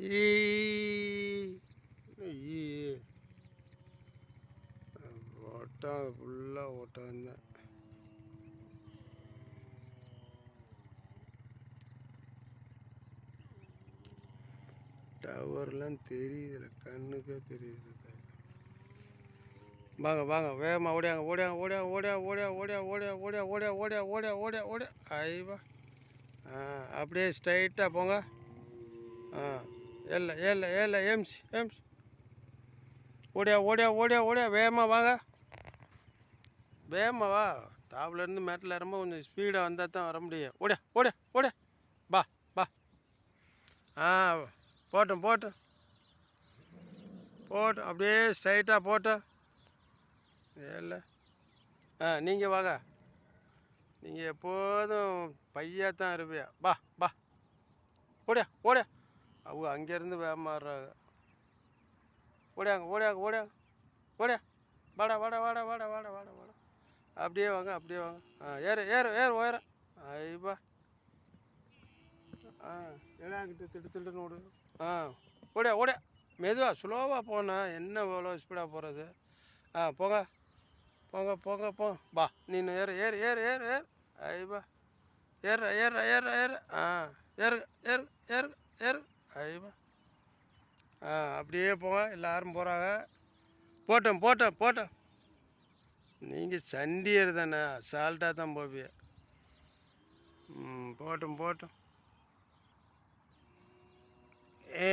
ஈ ஈ ஓட்டம் ஃபுல்லாக ஓட்டம் தான். டவர்லாம் தெரியுதுல, கண்ணுக்கே தெரியுது. வாங்க வாங்க வேகமாக ஓடியாங்க ஓடியாங்க ஓடியா ஓடியா ஓடியா ஓடியா ஓடியா ஓடியா ஓடியா ஓடியா ஓடியா ஓடியா ஓடியா ஐவா. அப்படியே ஸ்ட்ரைட்டாக போங்க. ஏல்ல ஏல்ல ஏல்ல எம்ஸ் எம்ஸ் ஓடியா ஓடியா ஓடியா ஓடியா வேகமாக வாங்க. வேகமாக வா. டாப்லேருந்து மேட்டில் இறம்ப கொஞ்சம் ஸ்பீடாக வந்தால் தான் வர முடியும். ஓடியா ஓடியா ஓடியா பா பா. போட்டோம் போட்டோம் போட்டோம் அப்படியே ஸ்ட்ரைட்டாக போட்டோம். இல்லை நீங்கள் வாங்க. நீங்கள் எப்போதும் பையாக தான் இருப்பியா. பா பா ஓடியா ஓடியா. அவங்க அங்கேருந்து வேமாறுறாங்க. ஓடியாங்க ஓடியாங்க ஓடியாங்க ஓடியா. வாடா வாடா வாடா வாடா வாடா வாடா வாடா. அப்படியே வாங்க அப்படியே வாங்க. ஏறு ஏறு ஏறு உயர ஐப்பா. இளையாங்கிட்ட திட்டு திட்டுன்னு ஓடு. ஓடியா ஓடியா மெதுவாக ஸ்லோவாக போனேன். என்ன இவ்வளோ ஸ்பீடாக போகிறது. போங்க போங்க போங்க போ பா. நீனு ஏறு ஏறு ஏறு ஏறு ஏறு ஐப்பா. ஏறு ஏறு ஏறு ஏறு ஏறு ஏறு ஏறு ஏறு ஐப்பா. அப்படியே போங்க. எல்லோரும் போகிறாங்க. போட்டோம் போட்டோம் போட்டோம். நீங்கள் சண்டியர் தானே, அசால்ட்டாக தான் போவிய. போட்டோம் போட்டோம். ஏ